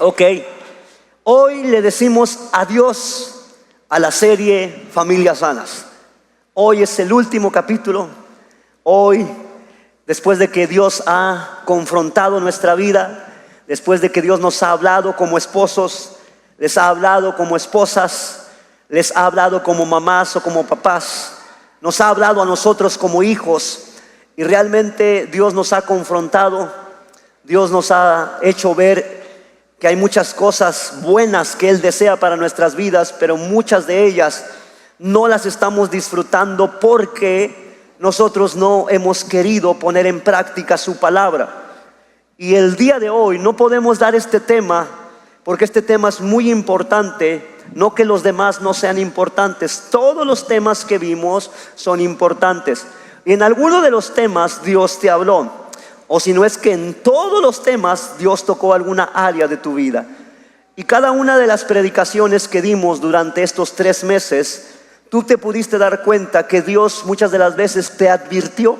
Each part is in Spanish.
Ok, hoy le decimos adiós a la serie Familias Sanas. Hoy es el último capítulo. Hoy, después de que Dios ha confrontado nuestra vida, después de que Dios nos ha hablado como esposos, les ha hablado como esposas, les ha hablado como mamás o como papás, nos ha hablado a nosotros como hijos, y realmente Dios nos ha confrontado. Dios nos ha hecho ver que hay muchas cosas buenas que Él desea para nuestras vidas, pero muchas de ellas no las estamos disfrutando porque nosotros no hemos querido poner en práctica su palabra. Y el día de hoy no podemos dar este tema porque este tema es muy importante. No que los demás no sean importantes, todos los temas que vimos son importantes. Y en alguno de los temas Dios te habló, o si no es que en todos los temas Dios tocó alguna área de tu vida. Y cada una de las predicaciones que dimos durante estos 3 meses, tú te pudiste dar cuenta que Dios muchas de las veces te advirtió,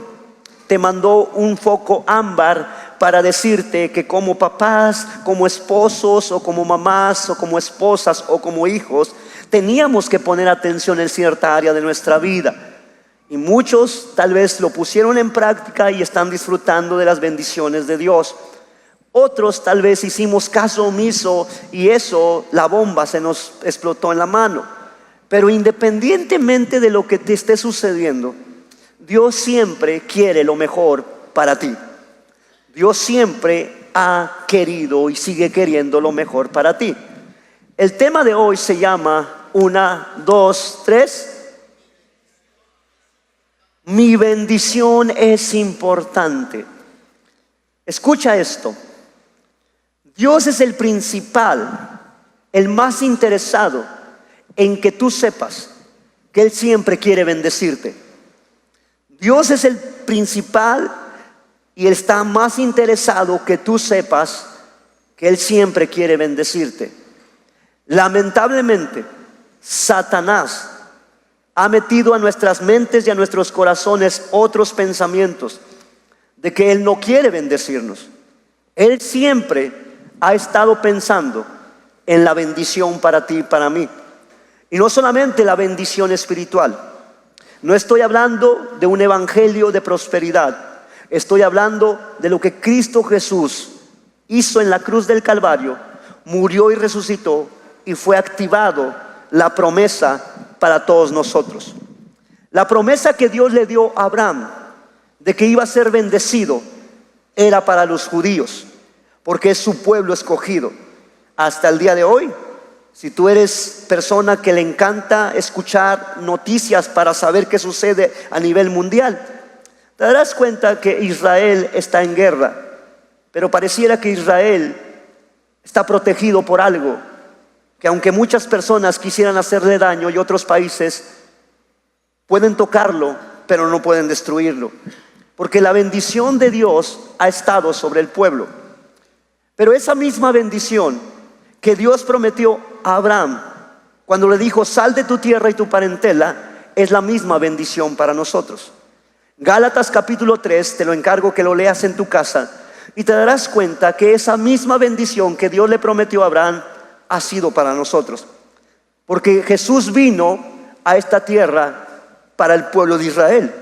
te mandó un foco ámbar para decirte que como papás, como esposos o como mamás o como esposas o como hijos, teníamos que poner atención en cierta área de nuestra vida. Y muchos tal vez lo pusieron en práctica y están disfrutando de las bendiciones de Dios. Otros tal vez hicimos caso omiso y eso, la bomba se nos explotó en la mano. Pero independientemente de lo que te esté sucediendo, Dios siempre quiere lo mejor para ti. Dios siempre ha querido y sigue queriendo lo mejor para ti. El tema de hoy se llama 1, 2, 3. Mi bendición es importante. Escucha esto. Dios es el principal, el más interesado en que tú sepas que Él siempre quiere bendecirte. Dios es el principal y Él está más interesado que tú sepas que Él siempre quiere bendecirte. Lamentablemente, Satanás ha metido a nuestras mentes y a nuestros corazones otros pensamientos de que Él no quiere bendecirnos. Él siempre ha estado pensando en la bendición para ti y para mí. Y no solamente la bendición espiritual. No estoy hablando de un evangelio de prosperidad. Estoy hablando de lo que Cristo Jesús hizo en la cruz del Calvario, murió y resucitó, y fue activado la promesa para todos nosotros. La promesa que Dios le dio a Abraham de que iba a ser bendecido era para los judíos, porque es su pueblo escogido. Hasta el día de hoy, si tú eres persona que le encanta escuchar noticias para saber qué sucede a nivel mundial, te darás cuenta que Israel está en guerra, pero pareciera que Israel está protegido por algo, que aunque muchas personas quisieran hacerle daño y otros países pueden tocarlo, pero no pueden destruirlo, porque la bendición de Dios ha estado sobre el pueblo. Pero esa misma bendición que Dios prometió a Abraham cuando le dijo: sal de tu tierra y tu parentela, es la misma bendición para nosotros. Gálatas capítulo 3, te lo encargo que lo leas en tu casa, y te darás cuenta que esa misma bendición que Dios le prometió a Abraham ha sido para nosotros, porque Jesús vino a esta tierra para el pueblo de Israel.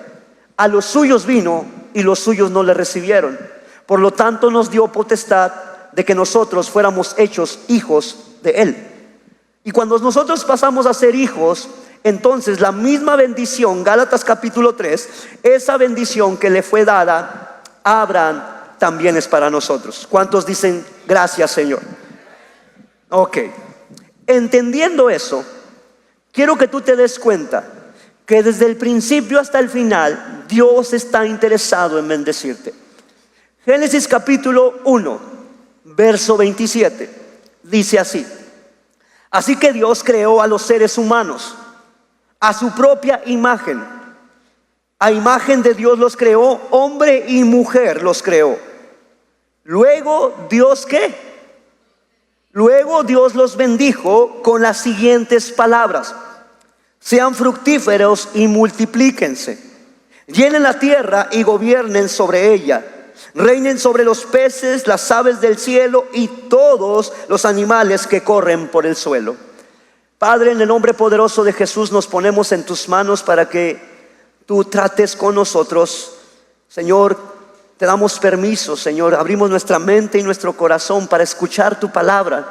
A los suyos vino y los suyos no le recibieron. Por lo tanto nos dio potestad de que nosotros fuéramos hechos hijos de Él. Y cuando nosotros pasamos a ser hijos, entonces la misma bendición, Gálatas capítulo 3, esa bendición que le fue dada a Abraham también es para nosotros. ¿Cuántos dicen gracias, Señor? Ok, entendiendo eso, quiero que tú te des cuenta que desde el principio hasta el final Dios está interesado en bendecirte. Génesis capítulo 1, verso 27, dice así: así que Dios creó a los seres humanos a su propia imagen. A imagen de Dios los creó, hombre y mujer los creó. Luego Dios, ¿qué? Luego Dios los bendijo con las siguientes palabras: sean fructíferos y multiplíquense, llenen la tierra y gobiernen sobre ella. reinen sobre los peces, las aves del cielo y todos los animales que corren por el suelo. Padre, en el nombre poderoso de Jesús nos ponemos en tus manos para que tú trates con nosotros. Señor, te damos permiso, Señor, abrimos nuestra mente y nuestro corazón para escuchar tu palabra,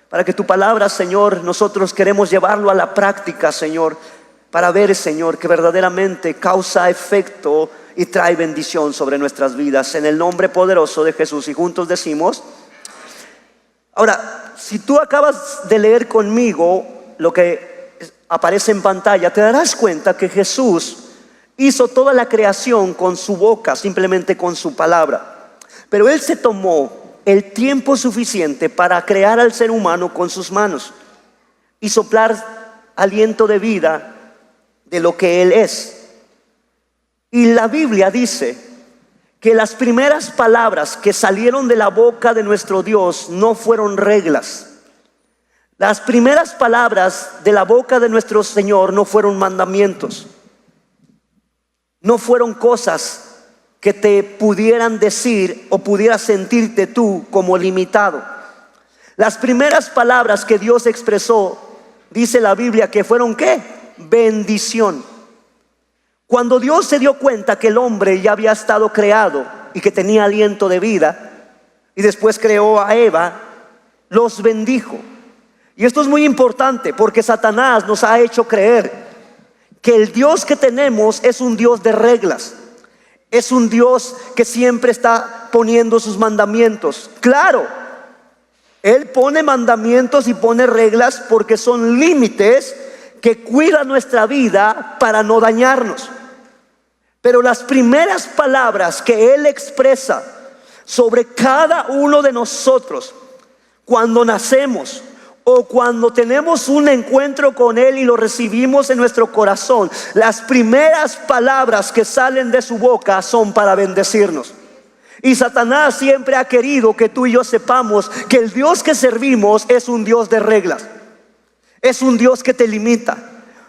para que tu palabra, Señor, nosotros queremos llevarlo a la práctica, Señor, para ver, Señor, que verdaderamente causa efecto y trae bendición sobre nuestras vidas, en el nombre poderoso de Jesús. Y juntos decimos. Ahora, si tú acabas de leer conmigo lo que aparece en pantalla, te darás cuenta que Jesús hizo toda la creación con su boca, simplemente con su palabra. Pero Él se tomó el tiempo suficiente para crear al ser humano con sus manos y soplar aliento de vida de lo que Él es. Y la Biblia dice que las primeras palabras que salieron de la boca de nuestro Dios no fueron reglas. Las primeras palabras de la boca de nuestro Señor no fueron mandamientos. No fueron cosas que te pudieran decir o pudieras sentirte tú como limitado. Las primeras palabras que Dios expresó, dice la Biblia, que fueron ¿qué? Bendición. Cuando Dios se dio cuenta que el hombre ya había estado creado y que tenía aliento de vida, y después creó a Eva, los bendijo. Y esto es muy importante porque Satanás nos ha hecho creer que el Dios que tenemos es un Dios de reglas. Es un Dios que siempre está poniendo sus mandamientos. Claro, Él pone mandamientos y pone reglas porque son límites que cuidan nuestra vida para no dañarnos. Pero las primeras palabras que Él expresa sobre cada uno de nosotros cuando nacemos o cuando tenemos un encuentro con Él y lo recibimos en nuestro corazón, las primeras palabras que salen de su boca son para bendecirnos. Y Satanás siempre ha querido que tú y yo sepamos que el Dios que servimos es un Dios de reglas. Es un Dios que te limita.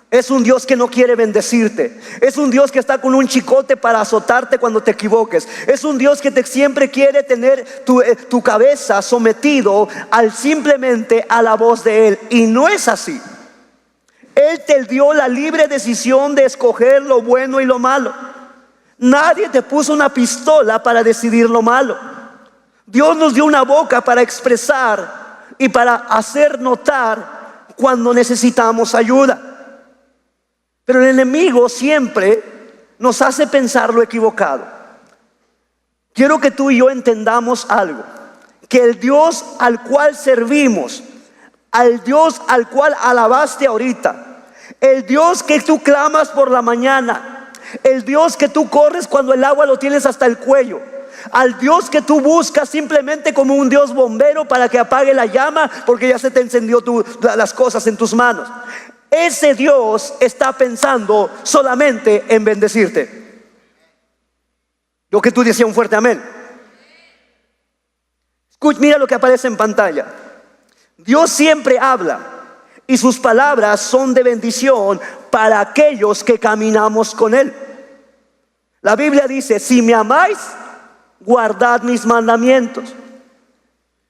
Es un Dios que no quiere bendecirte. Es un Dios que está con un chicote para azotarte cuando te equivoques. Es un Dios que siempre quiere tener tu cabeza sometido simplemente a la voz de Él. Y no es así. Él te dio la libre decisión de escoger lo bueno y lo malo. Nadie te puso una pistola para decidir lo malo. Dios nos dio una boca para expresar y para hacer notar cuando necesitamos ayuda. Pero el enemigo siempre nos hace pensar lo equivocado. Quiero que tú y yo entendamos algo: que el Dios al cual servimos, al Dios al cual alabaste ahorita, el Dios que tú clamas por la mañana, el Dios que tú corres cuando el agua lo tienes hasta el cuello, al Dios que tú buscas simplemente como un Dios bombero para que apague la llama porque ya se te encendió las cosas en tus manos. Ese Dios está pensando solamente en bendecirte. Lo que tú decías, un fuerte amén. Escucha, mira lo que aparece en pantalla. Dios siempre habla y sus palabras son de bendición para aquellos que caminamos con Él. La Biblia dice: si me amáis, guardad mis mandamientos.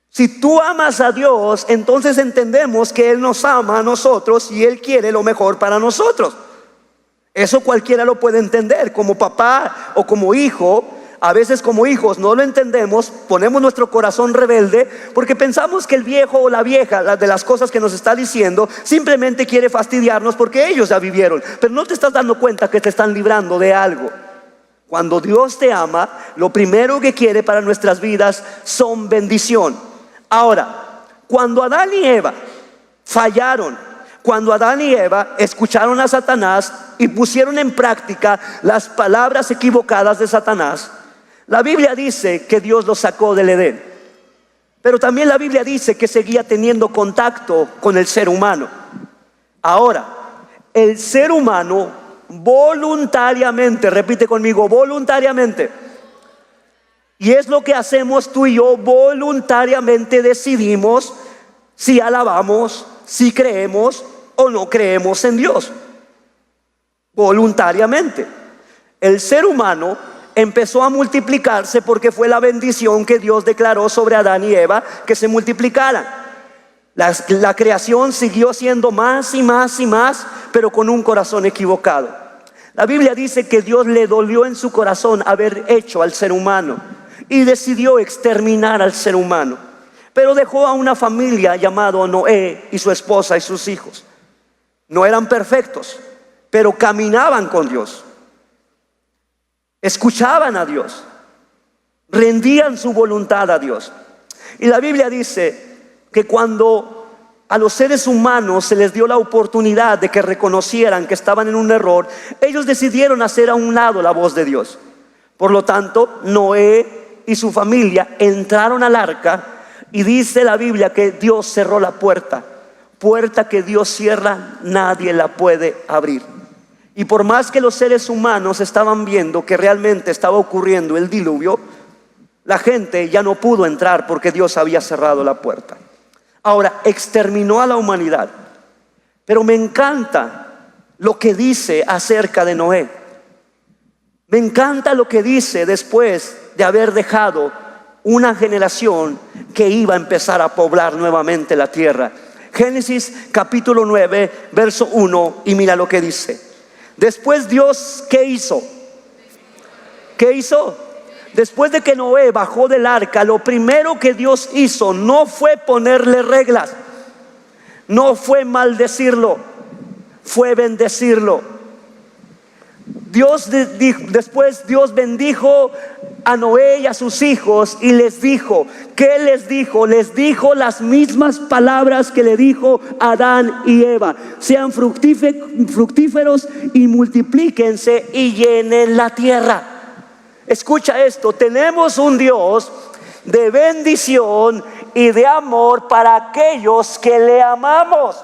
Si tú amas a Dios, entonces entendemos que Él nos ama a nosotros y Él quiere lo mejor para nosotros. Eso cualquiera lo puede entender, como papá o como hijo. A veces como hijos no lo entendemos, ponemos nuestro corazón rebelde porque pensamos que el viejo o la vieja de las cosas que nos está diciendo simplemente quiere fastidiarnos porque ellos ya vivieron. Pero no te estás dando cuenta que te están librando de algo. Cuando Dios te ama, lo primero que quiere para nuestras vidas son bendición. Ahora, cuando Adán y Eva fallaron, cuando Adán y Eva escucharon a Satanás y pusieron en práctica las palabras equivocadas de Satanás, la Biblia dice que Dios los sacó del Edén. Pero también la Biblia dice que seguía teniendo contacto con el ser humano. Ahora, el ser humano voluntariamente, repite conmigo, voluntariamente. Y es lo que hacemos tú y yo, voluntariamente decidimos si alabamos, si creemos o no creemos en Dios. Voluntariamente. El ser humano empezó a multiplicarse porque fue la bendición que Dios declaró sobre Adán y Eva, que se multiplicaran. La creación siguió siendo más y más y más, pero con un corazón equivocado. La Biblia dice que Dios le dolió en su corazón haber hecho al ser humano y decidió exterminar al ser humano. Pero dejó a una familia llamada Noé y su esposa y sus hijos. No eran perfectos, pero caminaban con Dios, escuchaban a Dios, rendían su voluntad a Dios. Y la Biblia dice que cuando a los seres humanos se les dio la oportunidad de que reconocieran que estaban en un error, ellos decidieron hacer a un lado la voz de Dios. Por lo tanto, Noé y su familia entraron al arca, y dice la Biblia que Dios cerró la puerta. Puerta que Dios cierra, nadie la puede abrir. Y por más que los seres humanos estaban viendo que realmente estaba ocurriendo el diluvio, la gente ya no pudo entrar porque Dios había cerrado la puerta. Ahora, exterminó a la humanidad. Pero me encanta lo que dice acerca de Noé. Me encanta lo que dice después de haber dejado una generación que iba a empezar a poblar nuevamente la tierra. Génesis capítulo 9, verso 1, y mira lo que dice. Después Dios, ¿qué hizo? ¿Qué hizo? Después de que Noé bajó del arca, lo primero que Dios hizo no fue ponerle reglas, no fue maldecirlo, fue bendecirlo. Después Dios bendijo a Noé y a sus hijos y les dijo, ¿qué les dijo? Les dijo las mismas palabras que le dijo a Adán y Eva: sean fructíferos y multiplíquense y llenen la tierra. Escucha esto, tenemos un Dios de bendición y de amor para aquellos que le amamos.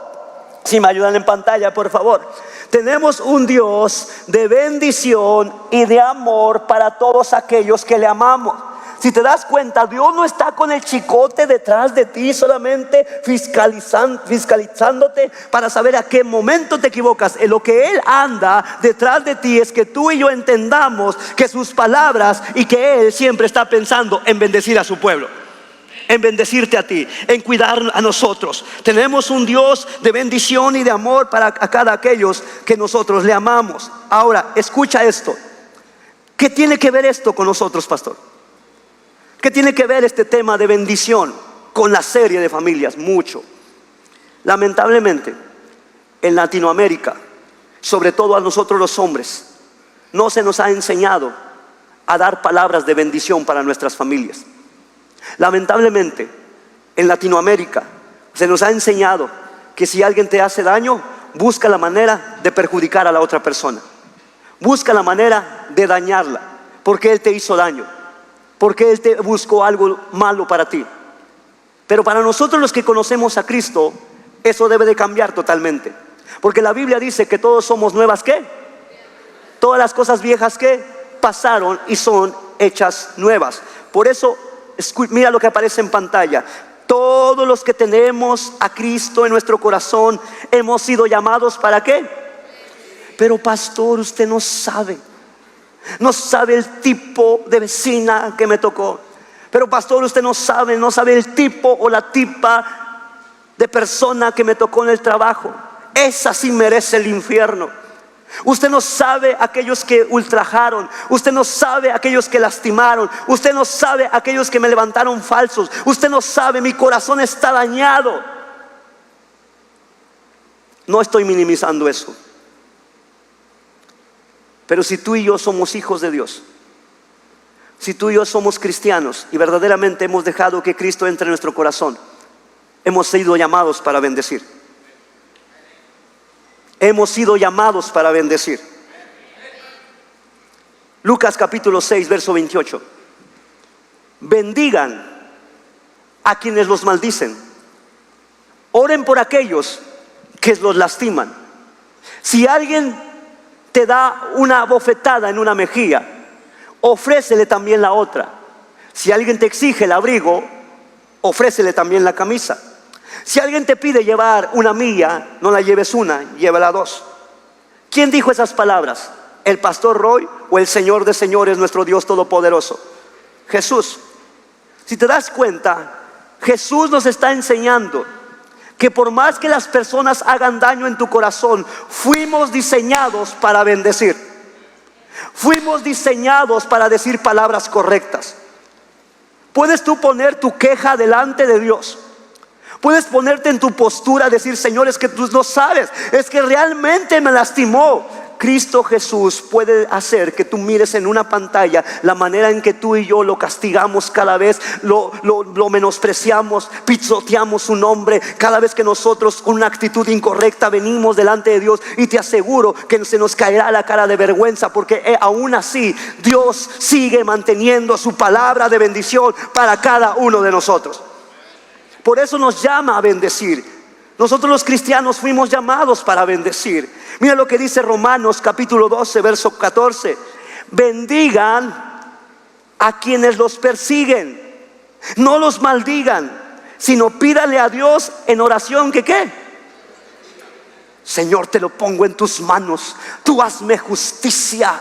Si me ayudan en pantalla, por favor. Tenemos un Dios de bendición y de amor para todos aquellos que le amamos. Si te das cuenta, Dios no está con el chicote detrás de ti solamente fiscalizándote para saber a qué momento te equivocas. En lo que Él anda detrás de ti es que tú y yo entendamos que sus palabras y que Él siempre está pensando en bendecir a su pueblo, en bendecirte a ti, en cuidar a nosotros. Tenemos un Dios de bendición y de amor para a cada aquellos que nosotros le amamos. Ahora, escucha esto. ¿Qué tiene que ver esto con nosotros, pastor? ¿Qué tiene que ver este tema de bendición con la serie de familias? Mucho. Lamentablemente, en Latinoamérica, sobre todo a nosotros los hombres, no se nos ha enseñado a dar palabras de bendición para nuestras familias. Lamentablemente, en Latinoamérica se nos ha enseñado que si alguien te hace daño, busca la manera de perjudicar a la otra persona. Busca la manera de dañarla, porque él te hizo daño, porque él te buscó algo malo para ti. Pero para nosotros los que conocemos a Cristo, eso debe de cambiar totalmente. Porque la Biblia dice que todos somos nuevas, ¿qué? Todas las cosas viejas que pasaron y son hechas nuevas. Por eso, mira lo que aparece en pantalla. Todos los que tenemos a Cristo en nuestro corazón hemos sido llamados ¿para qué? Pero pastor, usted no sabe el tipo de vecina que me tocó. Pero pastor, usted no sabe el tipo o la tipa de persona que me tocó en el trabajo. Esa sí merece el infierno. Usted no sabe aquellos que ultrajaron. Usted no sabe aquellos que lastimaron. Usted no sabe aquellos que me levantaron falsos. Usted no sabe, mi corazón está dañado. No estoy minimizando eso. Pero si tú y yo somos hijos de Dios, si tú y yo somos cristianos y verdaderamente hemos dejado que Cristo entre en nuestro corazón, hemos sido llamados para bendecir. Hemos sido llamados para bendecir. Lucas capítulo 6, verso 28. Bendigan a quienes los maldicen. Oren por aquellos que los lastiman. Si alguien te da una bofetada en una mejilla, ofrécele también la otra. Si alguien te exige el abrigo, ofrécele también la camisa. Si alguien te pide llevar una milla, no la lleves una, llévala dos. ¿Quién dijo esas palabras? ¿El pastor Roy o el Señor de señores, nuestro Dios todopoderoso? Jesús. Si te das cuenta, Jesús nos está enseñando que por más que las personas hagan daño en tu corazón, fuimos diseñados para bendecir. Fuimos diseñados para decir palabras correctas. Puedes tú poner tu queja delante de Dios. Puedes ponerte en tu postura, decir: Señor, es que tú no sabes, es que realmente me lastimó. Cristo Jesús puede hacer que tú mires en una pantalla la manera en que tú y yo lo castigamos cada vez, lo menospreciamos, pisoteamos su nombre. Cada vez que nosotros con una actitud incorrecta venimos delante de Dios, y te aseguro que se nos caerá la cara de vergüenza, porque aún así Dios sigue manteniendo su palabra de bendición para cada uno de nosotros. Por eso nos llama a bendecir. Nosotros los cristianos fuimos llamados para bendecir. Mira lo que dice Romanos capítulo 12, verso 14. Bendigan a quienes los persiguen, no los maldigan, sino pídale a Dios en oración que ¿qué? Señor, te lo pongo en tus manos, tú hazme justicia.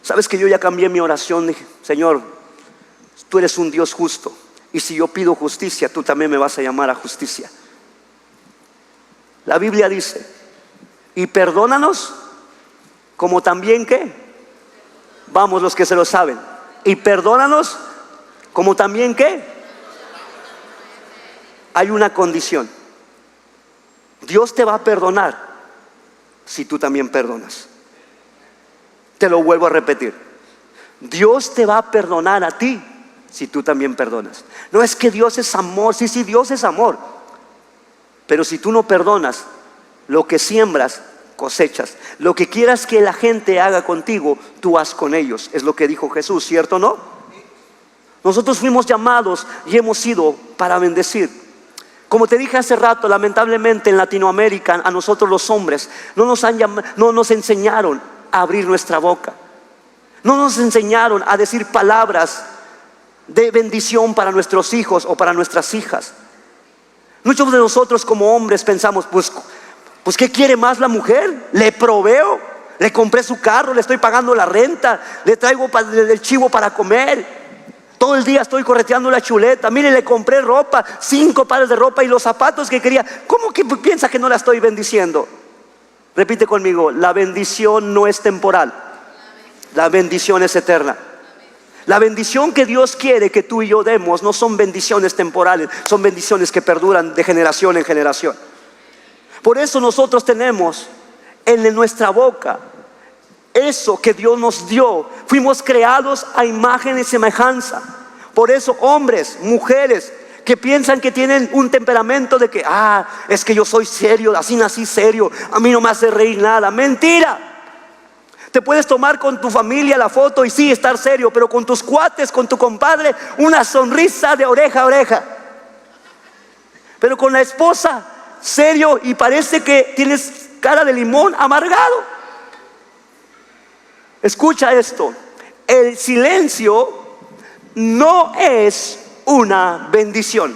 Sabes que yo ya cambié mi oración. Dije: Señor, tú eres un Dios justo, y si yo pido justicia, tú también me vas a llamar a justicia. La Biblia dice: y perdónanos como también ¿qué? Vamos, los que se lo saben. Y perdónanos como también ¿qué? Hay una condición. Dios te va a perdonar si tú también perdonas. Te lo vuelvo a repetir: Dios te va a perdonar a ti si tú también perdonas. No es que Dios es amor. Sí, Dios es amor. Pero si tú no perdonas, lo que siembras, cosechas. Lo que quieras que la gente haga contigo, tú haz con ellos. Es lo que dijo Jesús, ¿cierto o no? Nosotros fuimos llamados y hemos sido para bendecir. Como te dije hace rato, lamentablemente en Latinoamérica, a nosotros los hombres no nos enseñaron a abrir nuestra boca. No nos enseñaron a decir palabras de bendición para nuestros hijos o para nuestras hijas. Muchos de nosotros como hombres pensamos: pues ¿qué quiere más la mujer? Le proveo, le compré su carro, le estoy pagando la renta, le traigo el chivo para comer, todo el día estoy correteando la chuleta. Mire, le compré ropa, 5 pares de ropa y los zapatos que quería. ¿Cómo que piensa que no la estoy bendiciendo? Repite conmigo: la bendición no es temporal, la bendición es eterna. La bendición que Dios quiere que tú y yo demos no son bendiciones temporales, son bendiciones que perduran de generación en generación. Por eso nosotros tenemos en nuestra boca eso que Dios nos dio. Fuimos creados a imagen y semejanza. Por eso hombres, mujeres que piensan que tienen un temperamento de que es que yo soy serio, así nací serio, a mí no me hace reír nada. Mentira. Te puedes tomar con tu familia la foto y sí, estar serio, pero con tus cuates, con tu compadre, una sonrisa de oreja a oreja. Pero con la esposa, serio, y parece que tienes cara de limón amargado. Escucha esto: el silencio no es una bendición.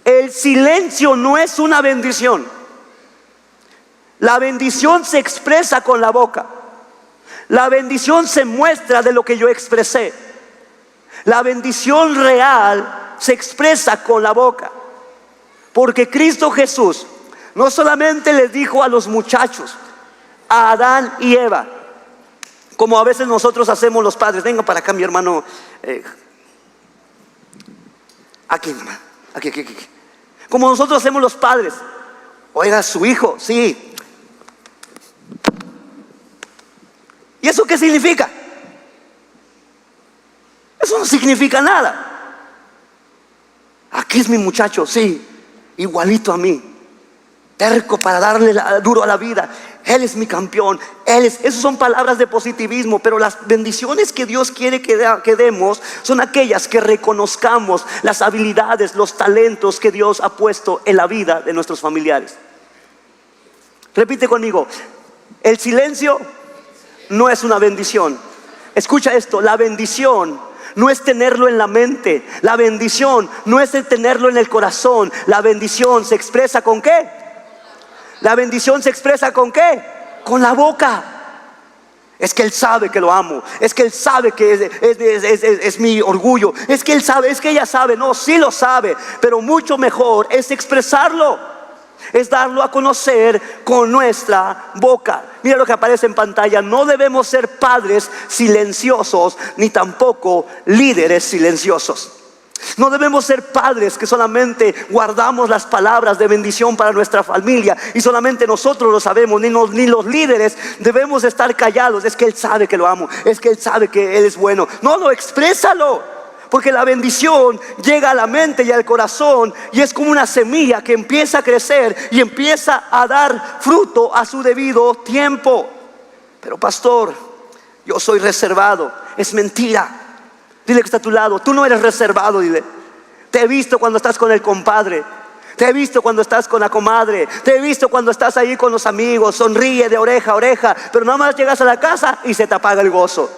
El silencio no es una bendición. La bendición se expresa con la boca. La bendición se muestra de lo que yo expresé. La bendición real se expresa con la boca. Porque Cristo Jesús no solamente les dijo a los muchachos, a Adán y Eva, como a veces nosotros hacemos los padres. Venga para acá, mi hermano. Aquí. Como nosotros hacemos los padres. Oiga, su hijo, sí. ¿Y eso qué significa? Eso no significa nada. Aquí es mi muchacho, sí, igualito a mí, terco para darle duro a la vida. Él es mi campeón. Esas son palabras de positivismo. Pero las bendiciones que Dios quiere que demos son aquellas que reconozcamos las habilidades, los talentos que Dios ha puesto en la vida de nuestros familiares. Repite conmigo: el silencio no es una bendición. Escucha esto: la bendición no es tenerlo en la mente. La bendición no es tenerlo en el corazón. La bendición se expresa ¿con qué? La bendición se expresa ¿con qué? Con la boca. Es que Él sabe que lo amo. Es que Él sabe que es mi orgullo. Es que Él sabe, es que ella sabe. No, sí lo sabe. Pero mucho mejor es expresarlo. Es darlo a conocer con nuestra boca. Mira lo que aparece en pantalla. No debemos ser padres silenciosos, ni tampoco líderes silenciosos. No debemos ser padres que solamente guardamos las palabras de bendición para nuestra familia y solamente nosotros lo sabemos, ni los líderes debemos estar callados. Es que Él sabe que lo amo, es que Él sabe que Él es bueno. No, exprésalo, porque la bendición llega a la mente y al corazón y es como una semilla que empieza a crecer y empieza a dar fruto a su debido tiempo. Pero pastor, yo soy reservado. Es mentira. Dile que está a tu lado, tú no eres reservado, dile. Te he visto cuando estás con el compadre. Te he visto cuando estás con la comadre. Te he visto cuando estás ahí con los amigos. Sonríe de oreja a oreja. Pero nada más llegas a la casa y se te apaga el gozo.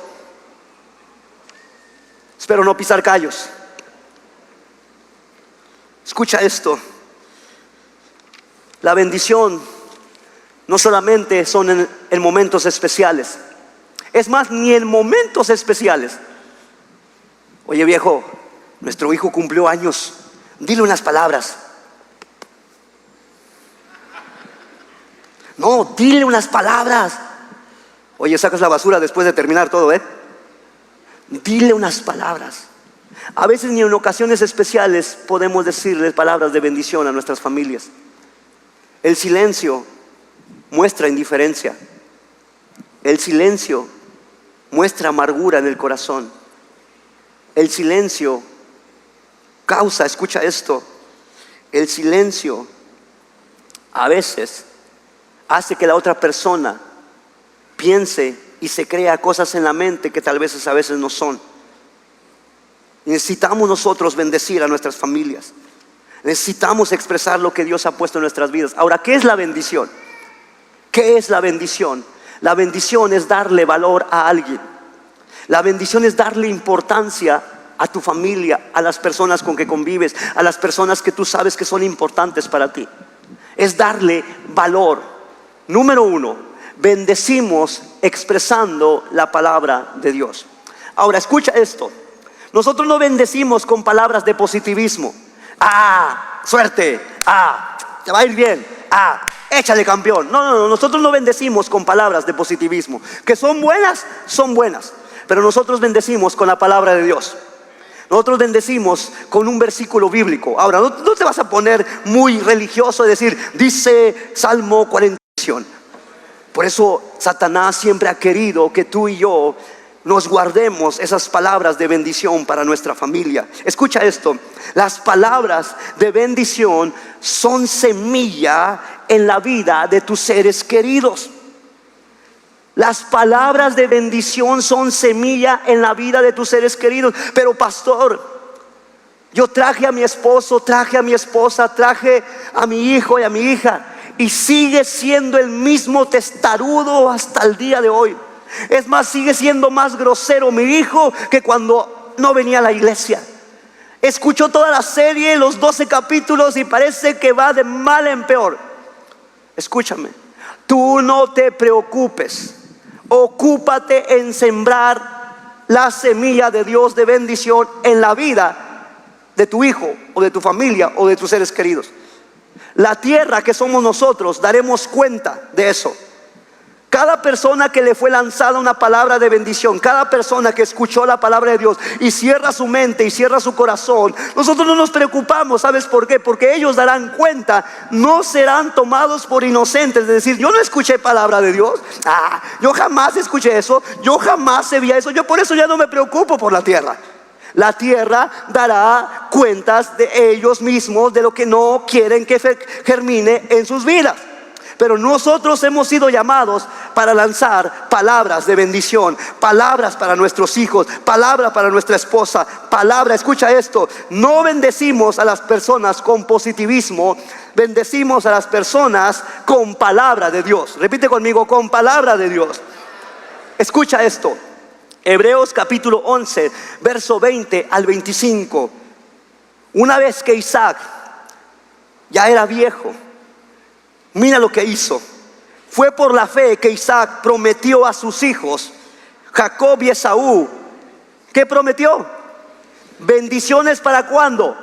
Espero no pisar callos. Escucha esto. La bendición no solamente son en momentos especiales. Es más, ni en momentos especiales. Oye viejo, nuestro hijo cumplió años. Dile unas palabras. No, dile unas palabras. Oye, sacas la basura después de terminar todo, Dile unas palabras. A veces ni en ocasiones especiales podemos decirles palabras de bendición a nuestras familias. El silencio muestra indiferencia. El silencio muestra amargura en el corazón. El silencio causa, escucha esto, el silencio a veces hace que la otra persona piense y se crea cosas en la mente que tal vez a veces no son. Necesitamos nosotros bendecir a nuestras familias. Necesitamos expresar lo que Dios ha puesto en nuestras vidas. Ahora, ¿qué es la bendición? ¿Qué es la bendición? La bendición es darle valor a alguien. La bendición es darle importancia a tu familia, a las personas con que convives, a las personas que tú sabes que son importantes para ti. Es darle valor. Número uno, bendecimos expresando la palabra de Dios. Ahora, escucha esto. Nosotros no bendecimos con palabras de positivismo. Suerte. Te va a ir bien. Échale campeón. No, nosotros no bendecimos con palabras de positivismo. Que son buenas, son buenas. Pero nosotros bendecimos con la palabra de Dios. Nosotros bendecimos con un versículo bíblico. Ahora, no te vas a poner muy religioso y decir, dice Salmo 40. Por eso Satanás siempre ha querido que tú y yo nos guardemos esas palabras de bendición para nuestra familia. Escucha esto. Las palabras de bendición son semilla en la vida de tus seres queridos. Las palabras de bendición son semilla en la vida de tus seres queridos. Pero pastor, yo traje a mi esposo, traje a mi esposa, traje a mi hijo y a mi hija, y sigue siendo el mismo testarudo hasta el día de hoy. Es más, sigue siendo más grosero mi hijo que cuando no venía a la iglesia. Escuchó toda la serie, los 12 capítulos, y parece que va de mal en peor. Escúchame, tú no te preocupes. Ocúpate en sembrar la semilla de Dios de bendición en la vida de tu hijo o de tu familia o de tus seres queridos. La tierra que somos nosotros daremos cuenta de eso. Cada persona que le fue lanzada una palabra de bendición, cada persona que escuchó la palabra de Dios y cierra su mente y cierra su corazón, nosotros no nos preocupamos. ¿Sabes por qué? Porque ellos darán cuenta, no serán tomados por inocentes. Es decir, yo no escuché palabra de Dios, yo jamás escuché eso, yo jamás se veía eso, yo por eso ya no me preocupo por la tierra. La tierra dará cuentas de ellos mismos, de lo que no quieren que germine en sus vidas. Pero nosotros hemos sido llamados para lanzar palabras de bendición, palabras para nuestros hijos, palabra para nuestra esposa, palabra, escucha esto, no bendecimos a las personas con positivismo, bendecimos a las personas con palabra de Dios. Repite conmigo, con palabra de Dios. Escucha esto, Hebreos capítulo 11, verso 20 al 25. Una vez que Isaac ya era viejo, mira lo que hizo. Fue por la fe que Isaac prometió a sus hijos, Jacob y Esaú. ¿Qué prometió? Bendiciones, ¿para cuándo?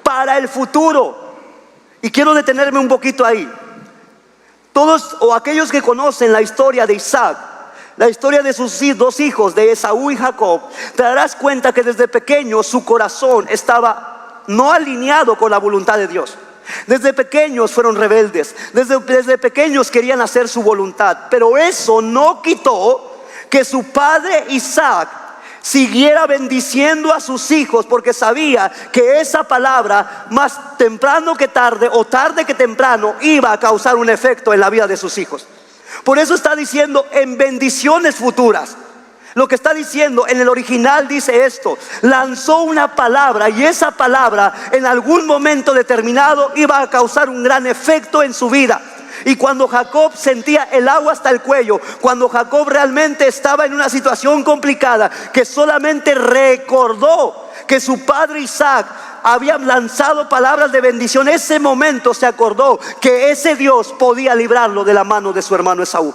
Para el futuro. Y quiero detenerme un poquito ahí. Todos o aquellos que conocen la historia de Isaac, la historia de sus dos hijos, de Esaú y Jacob, te darás cuenta que desde pequeño su corazón estaba no alineado con la voluntad de Dios. Desde pequeños fueron rebeldes, desde pequeños querían hacer su voluntad. Pero eso no quitó que su padre Isaac siguiera bendiciendo a sus hijos, porque sabía que esa palabra, más temprano que tarde o tarde que temprano, iba a causar un efecto en la vida de sus hijos. Por eso está diciendo en bendiciones futuras. Lo que está diciendo en el original dice esto: lanzó una palabra, y esa palabra en algún momento determinado iba a causar un gran efecto en su vida. Y cuando Jacob sentía el agua hasta el cuello, cuando Jacob realmente estaba en una situación complicada, que solamente recordó que su padre Isaac había lanzado palabras de bendición, ese momento se acordó que ese Dios podía librarlo de la mano de su hermano Esaú.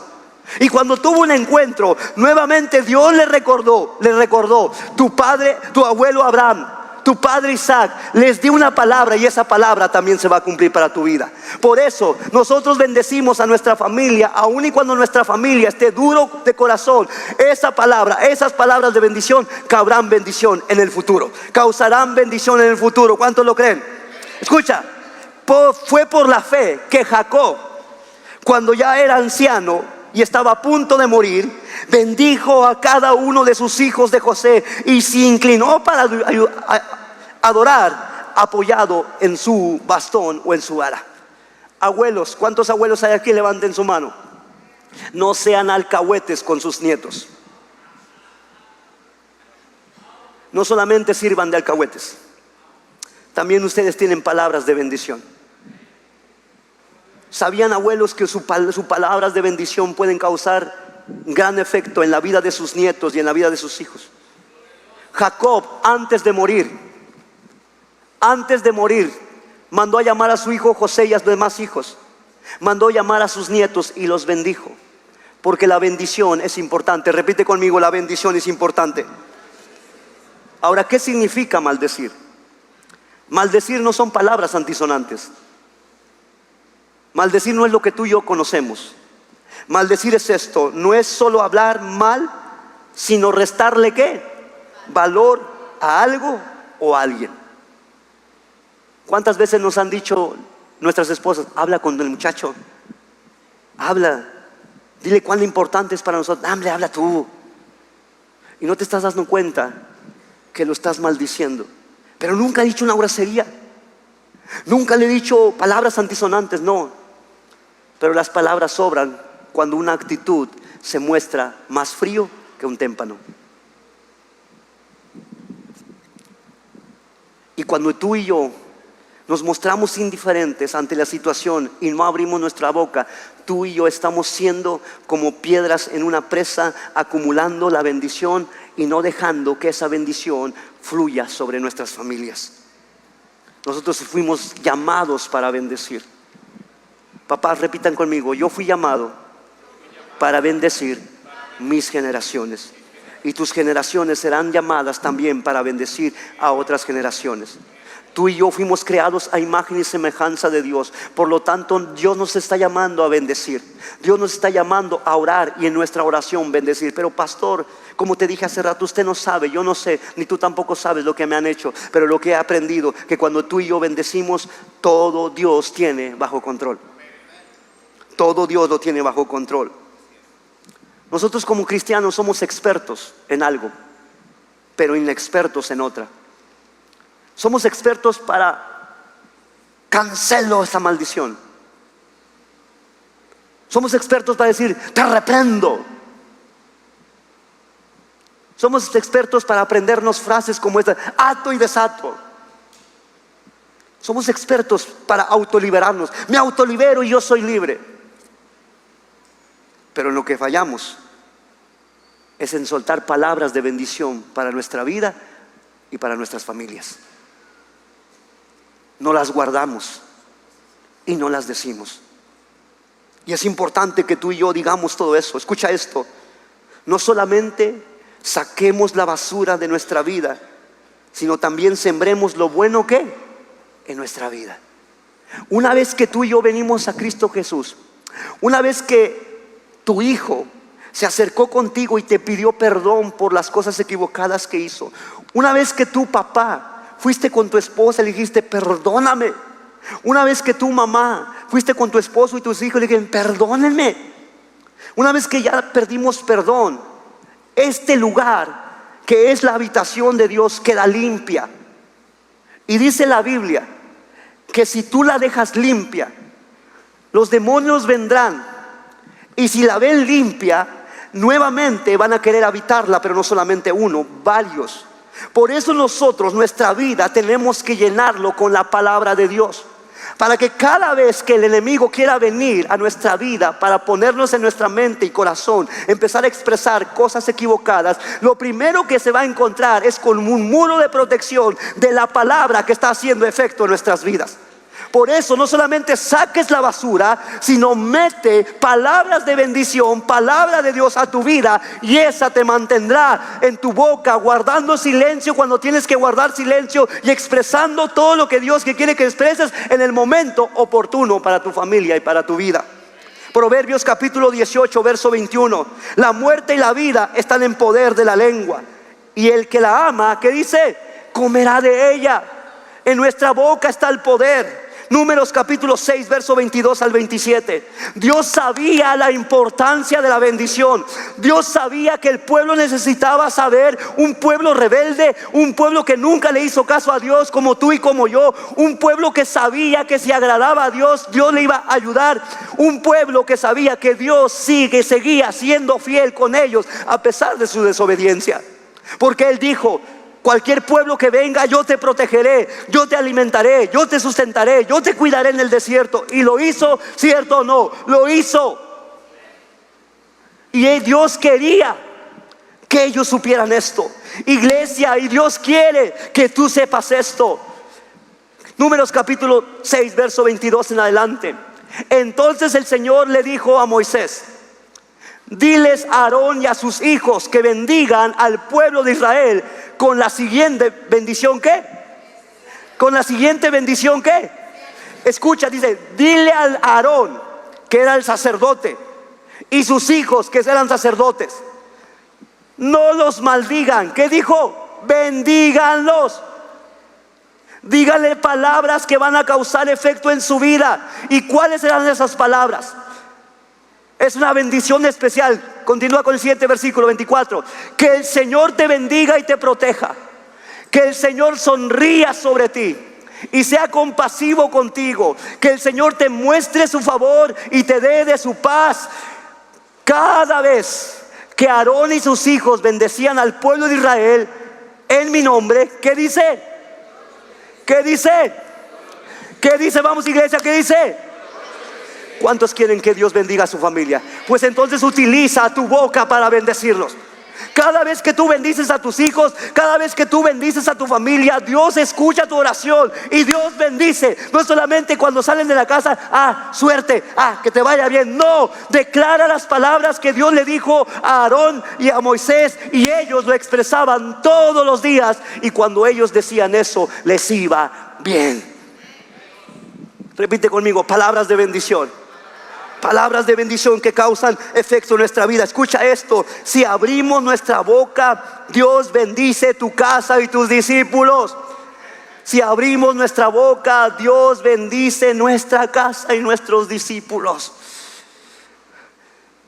Y cuando tuvo un encuentro, nuevamente Dios le recordó, tu padre, tu abuelo Abraham, tu padre Isaac, les dio una palabra, y esa palabra también se va a cumplir para tu vida. Por eso nosotros bendecimos a nuestra familia, aun y cuando nuestra familia esté duro de corazón. Esa palabra, esas palabras de bendición causarán bendición en el futuro. Causarán bendición en el futuro. ¿Cuántos lo creen? Escucha, fue por la fe que Jacob, cuando ya era anciano y estaba a punto de morir, bendijo a cada uno de sus hijos de José y se inclinó para adorar, apoyado en su bastón o en su vara. Abuelos, ¿cuántos abuelos hay aquí? Levanten su mano. No sean alcahuetes con sus nietos. No solamente sirvan de alcahuetes, también ustedes tienen palabras de bendición. ¿Sabían, abuelos, que sus palabras de bendición pueden causar gran efecto en la vida de sus nietos y en la vida de sus hijos? Jacob, antes de morir, mandó a llamar a su hijo José y a los demás hijos. Mandó a llamar a sus nietos y los bendijo, porque la bendición es importante. Repite conmigo: la bendición es importante. Ahora, ¿qué significa maldecir? Maldecir no son palabras antisonantes. Maldecir no es lo que tú y yo conocemos. Maldecir es esto: no es solo hablar mal, sino restarle ¿qué? Valor a algo o a alguien. ¿Cuántas veces nos han dicho nuestras esposas: habla con el muchacho, habla, dile cuán importante es para nosotros? Hombre, habla tú. Y no te estás dando cuenta que lo estás maldiciendo. Pero nunca he dicho una grosería, nunca le he dicho palabras antisonantes, no. Pero las palabras sobran cuando una actitud se muestra más frío que un témpano. Y cuando tú y yo nos mostramos indiferentes ante la situación y no abrimos nuestra boca, tú y yo estamos siendo como piedras en una presa, acumulando la bendición y no dejando que esa bendición fluya sobre nuestras familias. Nosotros fuimos llamados para bendecir. Papás, repitan conmigo: yo fui llamado para bendecir mis generaciones, y tus generaciones serán llamadas también para bendecir a otras generaciones. Tú y yo fuimos creados a imagen y semejanza de Dios. Por lo tanto, Dios nos está llamando a bendecir. Dios nos está llamando a orar, y en nuestra oración bendecir. Pero pastor, como te dije hace rato, usted no sabe, yo no sé, ni tú tampoco sabes lo que me han hecho. Pero lo que he aprendido, que cuando tú y yo bendecimos, todo Dios tiene bajo control. Todo Dios lo tiene bajo control. Nosotros como cristianos somos expertos en algo, pero inexpertos en otra. Somos expertos para cancelo esa maldición. Somos expertos para decir: te reprendo. Somos expertos para aprendernos frases como esta: ato y desato. Somos expertos para autoliberarnos: me autolibero y yo soy libre. Pero en lo que fallamos es en soltar palabras de bendición para nuestra vida y para nuestras familias. No las guardamos y no las decimos. Y es importante que tú y yo digamos todo eso. Escucha esto. No solamente saquemos la basura de nuestra vida, sino también sembremos lo bueno que en nuestra vida. Una vez que tú y yo venimos a Cristo Jesús, una vez que tu hijo se acercó contigo y te pidió perdón por las cosas equivocadas que hizo, una vez que tu papá fuiste con tu esposa y le dijiste perdóname, una vez que tu mamá fuiste con tu esposo y tus hijos y le dijiste perdónenme, una vez que ya perdimos perdón, este lugar que es la habitación de Dios queda limpia. Y dice la Biblia que si tú la dejas limpia, los demonios vendrán, y si la ven limpia, nuevamente van a querer habitarla, pero no solamente uno, varios. Por eso nosotros, nuestra vida, tenemos que llenarlo con la palabra de Dios, para que cada vez que el enemigo quiera venir a nuestra vida para ponernos en nuestra mente y corazón, empezar a expresar cosas equivocadas, lo primero que se va a encontrar es con un muro de protección de la palabra que está haciendo efecto en nuestras vidas. Por eso no solamente saques la basura, sino mete palabras de bendición, palabra de Dios a tu vida, y esa te mantendrá en tu boca, guardando silencio cuando tienes que guardar silencio, y expresando todo lo que Dios quiere que expreses en el momento oportuno para tu familia y para tu vida. Proverbios capítulo 18 verso 21: la muerte y la vida están en poder de la lengua, y el que la ama, ¿qué dice? Comerá de ella. En nuestra boca está el poder. Números capítulo 6 verso 22 al 27. Dios sabía la importancia de la bendición. Dios sabía que el pueblo necesitaba saber, un pueblo rebelde, un pueblo que nunca le hizo caso a Dios como tú y como yo, un pueblo que sabía que si agradaba a Dios, Dios le iba a ayudar, un pueblo que sabía que Dios seguía siendo fiel con ellos a pesar de su desobediencia. Porque Él dijo: cualquier pueblo que venga, yo te protegeré, yo te alimentaré, yo te sustentaré, yo te cuidaré en el desierto. Y lo hizo, ¿cierto o no? Lo hizo. Y Dios quería que ellos supieran esto. Iglesia, y Dios quiere que tú sepas esto. Números capítulo 6 verso 22 en adelante. Entonces el Señor le dijo a Moisés: diles a Aarón y a sus hijos que bendigan al pueblo de Israel con la siguiente bendición. ¿Qué? Con la siguiente bendición. ¿Qué? Escucha, dice: dile a Aarón, que era el sacerdote, y sus hijos, que eran sacerdotes, no los maldigan. ¿Qué dijo? Bendíganlos. Díganle palabras que van a causar efecto en su vida. ¿Y cuáles eran esas palabras? Es una bendición especial. Continúa con el siguiente versículo 24: que el Señor te bendiga y te proteja, que el Señor sonría sobre ti y sea compasivo contigo, que el Señor te muestre su favor y te dé de su paz. Cada vez que Aarón y sus hijos bendecían al pueblo de Israel en mi nombre, ¿qué dice? ¿Qué dice? ¿Qué dice? Vamos, iglesia, ¿qué dice? ¿Cuántos quieren que Dios bendiga a su familia? Pues entonces utiliza tu boca para bendecirlos. Cada vez que tú bendices a tus hijos, cada vez que tú bendices a tu familia, Dios escucha tu oración y Dios bendice. No solamente cuando salen de la casa: suerte, que te vaya bien. No, declara las palabras que Dios le dijo a Aarón y a Moisés, y ellos lo expresaban todos los días, y cuando ellos decían eso, les iba bien. Repite conmigo: palabras de bendición. Palabras de bendición que causan efecto en nuestra vida. Escucha esto: si abrimos nuestra boca, Dios bendice tu casa y tus discípulos. Si abrimos nuestra boca, Dios bendice nuestra casa y nuestros discípulos.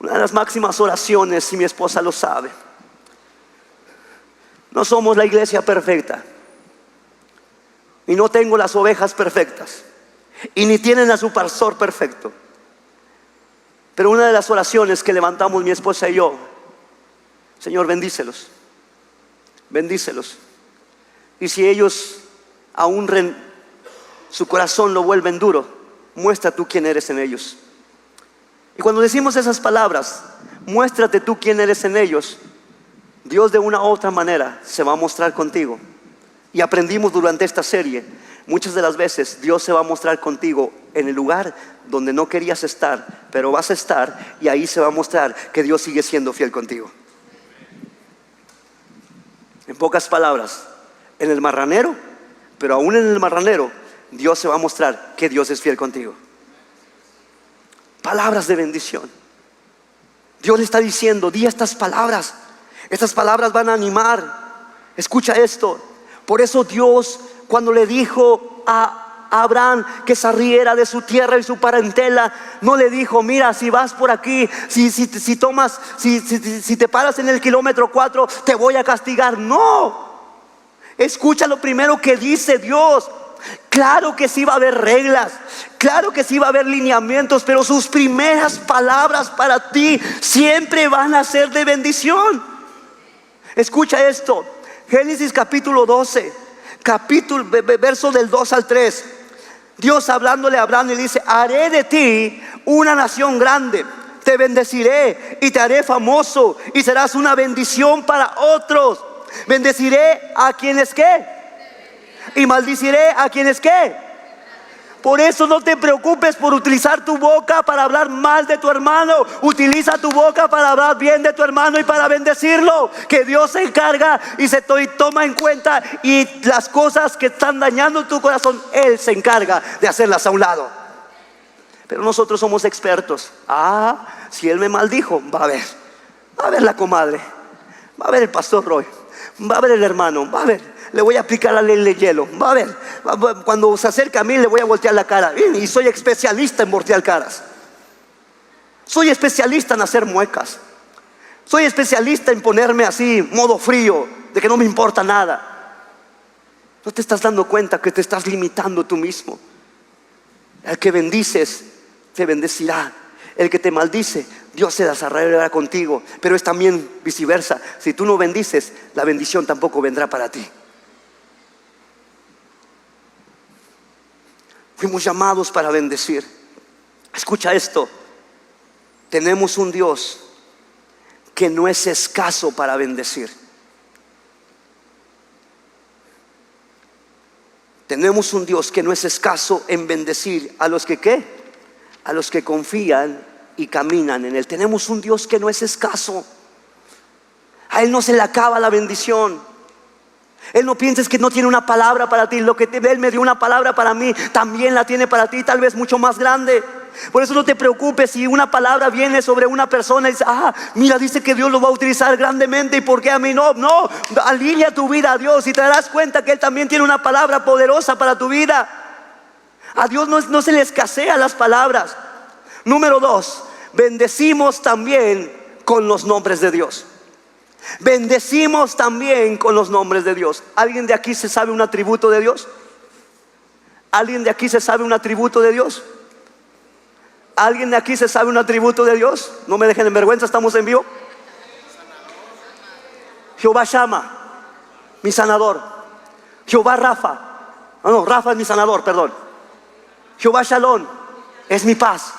Una de las máximas oraciones, y mi esposa lo sabe: no somos la iglesia perfecta, y no tengo las ovejas perfectas, y ni tienen a su pastor perfecto. Pero una de las oraciones que levantamos mi esposa y yo: Señor, bendícelos, bendícelos. Y si ellos aún su corazón lo vuelven duro, muestra tú quién eres en ellos. Y cuando decimos esas palabras, muéstrate tú quién eres en ellos, Dios de una u otra manera se va a mostrar contigo. Y aprendimos durante esta serie muchas de las veces Dios se va a mostrar contigo en el lugar donde no querías estar, pero vas a estar, y ahí se va a mostrar que Dios sigue siendo fiel contigo. En pocas palabras, en el marranero, pero aún en el marranero, Dios se va a mostrar que Dios es fiel contigo. Palabras de bendición. Dios le está diciendo: di estas palabras. Estas palabras van a animar. Escucha esto. Por eso Dios, cuando le dijo a Abraham que se riera de su tierra y su parentela, no le dijo: mira, si vas por aquí, si te paras en el kilómetro 4, te voy a castigar. No. Escucha lo primero que dice Dios. Claro que sí va a haber reglas, claro que sí va a haber lineamientos, pero sus primeras palabras para ti siempre van a ser de bendición. Escucha esto. Génesis capítulo 12, verso del 2 al 3. Dios hablándole a Abraham le dice: haré de ti una nación grande, te bendeciré y te haré famoso y serás una bendición para otros. Bendeciré a quienes ¿qué? Y maldiciré a quienes ¿qué? Por eso no te preocupes por utilizar tu boca para hablar mal de tu hermano. Utiliza tu boca para hablar bien de tu hermano y para bendecirlo. Que Dios se encarga y toma en cuenta, y las cosas que están dañando tu corazón, Él se encarga de hacerlas a un lado. Pero nosotros somos expertos. Si Él me maldijo, va a ver la comadre, va a ver el pastor Roy, va a ver el hermano, va a ver, le voy a aplicar la ley de hielo, va a ver, cuando se acerca a mí le voy a voltear la cara. Y soy especialista en voltear caras. Soy especialista en hacer muecas. Soy especialista en ponerme así, modo frío, de que no me importa nada. No te estás dando cuenta que te estás limitando tú mismo. El que bendices, te bendecirá. El que te maldice, Dios se desarrollará contigo. Pero es también viceversa. Si tú no bendices, la bendición tampoco vendrá para ti. Fuimos llamados para bendecir. Escucha esto. Tenemos un Dios que no es escaso para bendecir. Tenemos un Dios que no es escaso en bendecir a los que ¿qué? A los que confían y caminan en Él. Tenemos un Dios que no es escaso. A Él no se le acaba la bendición. Él no pienses que no tiene una palabra para ti. Lo que Él me dio una palabra para mí, también la tiene para ti, tal vez mucho más grande. Por eso no te preocupes si una palabra viene sobre una persona y dice: mira, dice que Dios lo va a utilizar grandemente, ¿y por qué a mí no? No, alinea tu vida a Dios y te darás cuenta que Él también tiene una palabra poderosa para tu vida. A Dios no se le escasea las palabras. Número 2, bendecimos también con los nombres de Dios. Bendecimos también con los nombres de Dios. ¿Alguien de aquí se sabe un atributo de Dios? ¿Alguien de aquí se sabe un atributo de Dios? ¿Alguien de aquí se sabe un atributo de Dios? No me dejen en vergüenza, estamos en vivo. Jehová Shama, mi sanador. Jehová Rafa, Rafa es mi sanador, perdón. Jehová Shalom, es mi paz.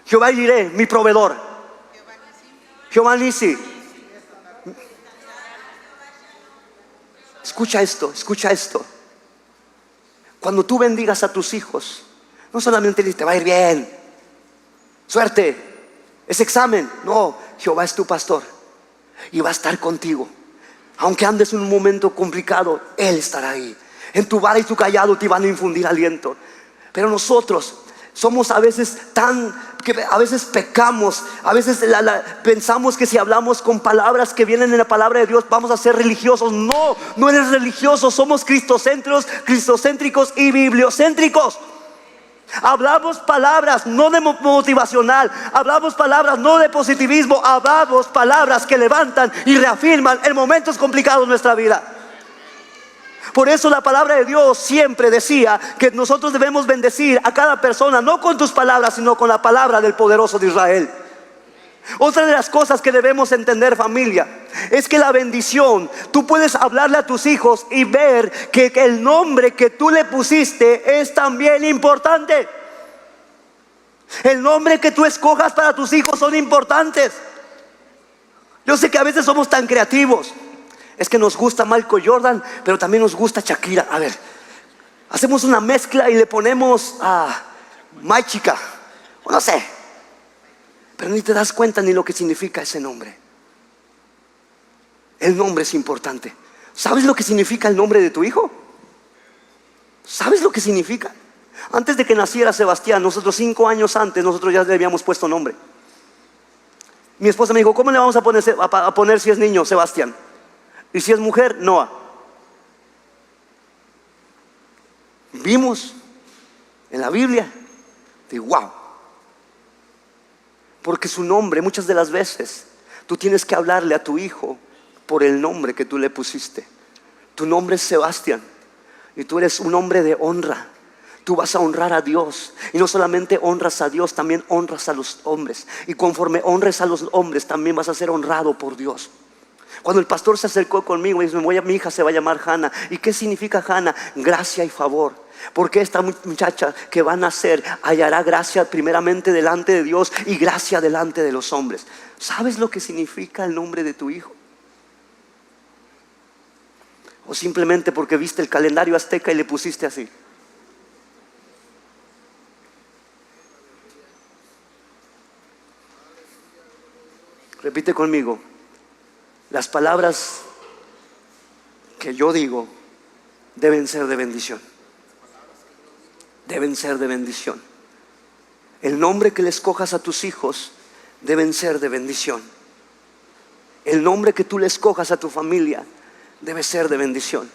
Jehová Jireh, mi proveedor. Jehová Nisi. Escucha esto. Cuando tú bendigas a tus hijos, no solamente te va a ir bien, suerte, es examen. No, Jehová es tu pastor y va a estar contigo. Aunque andes en un momento complicado, Él estará ahí. En tu vara y tu callado te van a infundir aliento. Pero nosotros somos a veces que a veces pecamos. A veces pensamos que si hablamos con palabras que vienen en la palabra de Dios, vamos a ser religiosos. No eres religioso. Somos cristocéntricos y bibliocéntricos. Hablamos palabras no de motivacional, hablamos palabras no de positivismo, hablamos palabras que levantan y reafirman en momentos complicados de nuestra vida. Por eso la palabra de Dios siempre decía que nosotros debemos bendecir a cada persona, no con tus palabras, sino con la palabra del poderoso de Israel. Otra de las cosas que debemos entender, familia, es que la bendición, tú puedes hablarle a tus hijos y ver que el nombre que tú le pusiste es también importante. El nombre que tú escojas para tus hijos son importantes. Yo sé que a veces somos tan creativos Es que nos gusta Michael Jordan, pero también nos gusta Shakira. A ver, hacemos una mezcla y le ponemos a Maichica, o no sé. Pero ni te das cuenta ni lo que significa ese nombre. El nombre es importante. ¿Sabes lo que significa el nombre de tu hijo? ¿Sabes lo que significa? Antes de que naciera Sebastián, nosotros 5 años antes, nosotros ya le habíamos puesto nombre. Mi esposa me dijo, ¿cómo le vamos a poner si es niño? Sebastián. Y si es mujer, Noah. Vimos en la Biblia, digo, wow. Porque su nombre, muchas de las veces, tú tienes que hablarle a tu hijo por el nombre que tú le pusiste. Tu nombre es Sebastián y tú eres un hombre de honra. Tú vas a honrar a Dios, y no solamente honras a Dios, también honras a los hombres. Y conforme honres a los hombres, también vas a ser honrado por Dios. Cuando el pastor se acercó conmigo y dice, mi hija se va a llamar Hannah. ¿Y qué significa Hannah? Gracia y favor. Porque esta muchacha que va a nacer hallará gracia primeramente delante de Dios y gracia delante de los hombres. ¿Sabes lo que significa el nombre de tu hijo? O simplemente porque viste el calendario azteca y le pusiste así. Repite conmigo. Las palabras que yo digo deben ser de bendición. Deben ser de bendición. El nombre que le escojas a tus hijos deben ser de bendición. El nombre que tú le escojas a tu familia debe ser de bendición.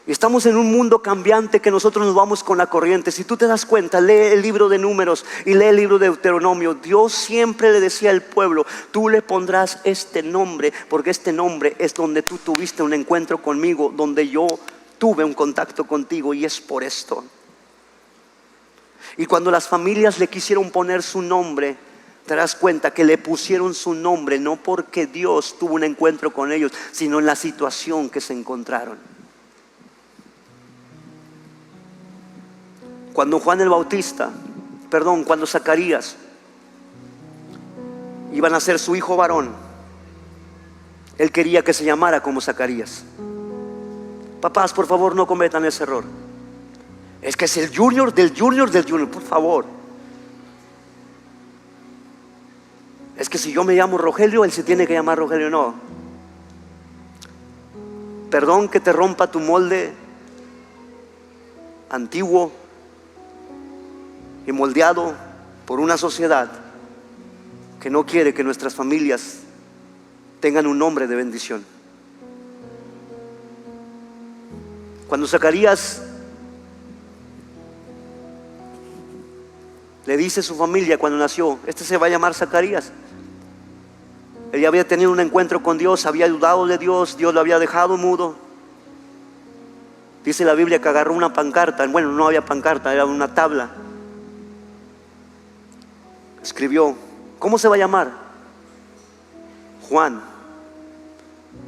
Y estamos en un mundo cambiante que nosotros nos vamos con la corriente. Si tú te das cuenta, lee el libro de Números y lee el libro de Deuteronomio. Dios siempre le decía al pueblo, tú le pondrás este nombre, porque este nombre es donde tú tuviste un encuentro conmigo, donde yo tuve un contacto contigo, y es por esto. Y cuando las familias le quisieron poner su nombre, te das cuenta que le pusieron su nombre no porque Dios tuvo un encuentro con ellos, sino en la situación que se encontraron. Cuando cuando Zacarías iban a ser su hijo varón, él quería que se llamara como Zacarías. Papás, por favor, no cometan ese error. Es que es el junior del junior del junior, por favor. Es que si yo me llamo Rogelio, él se tiene que llamar Rogelio. No. Perdón que te rompa tu molde antiguo y moldeado por una sociedad que no quiere que nuestras familias tengan un nombre de bendición. Cuando Zacarías le dice a su familia cuando nació, este se va a llamar Zacarías. Él ya había tenido un encuentro con Dios, había dudado de Dios, Dios lo había dejado mudo. Dice la Biblia que agarró una pancarta, bueno, no había pancarta, era una tabla. Escribió, ¿cómo se va a llamar? Juan.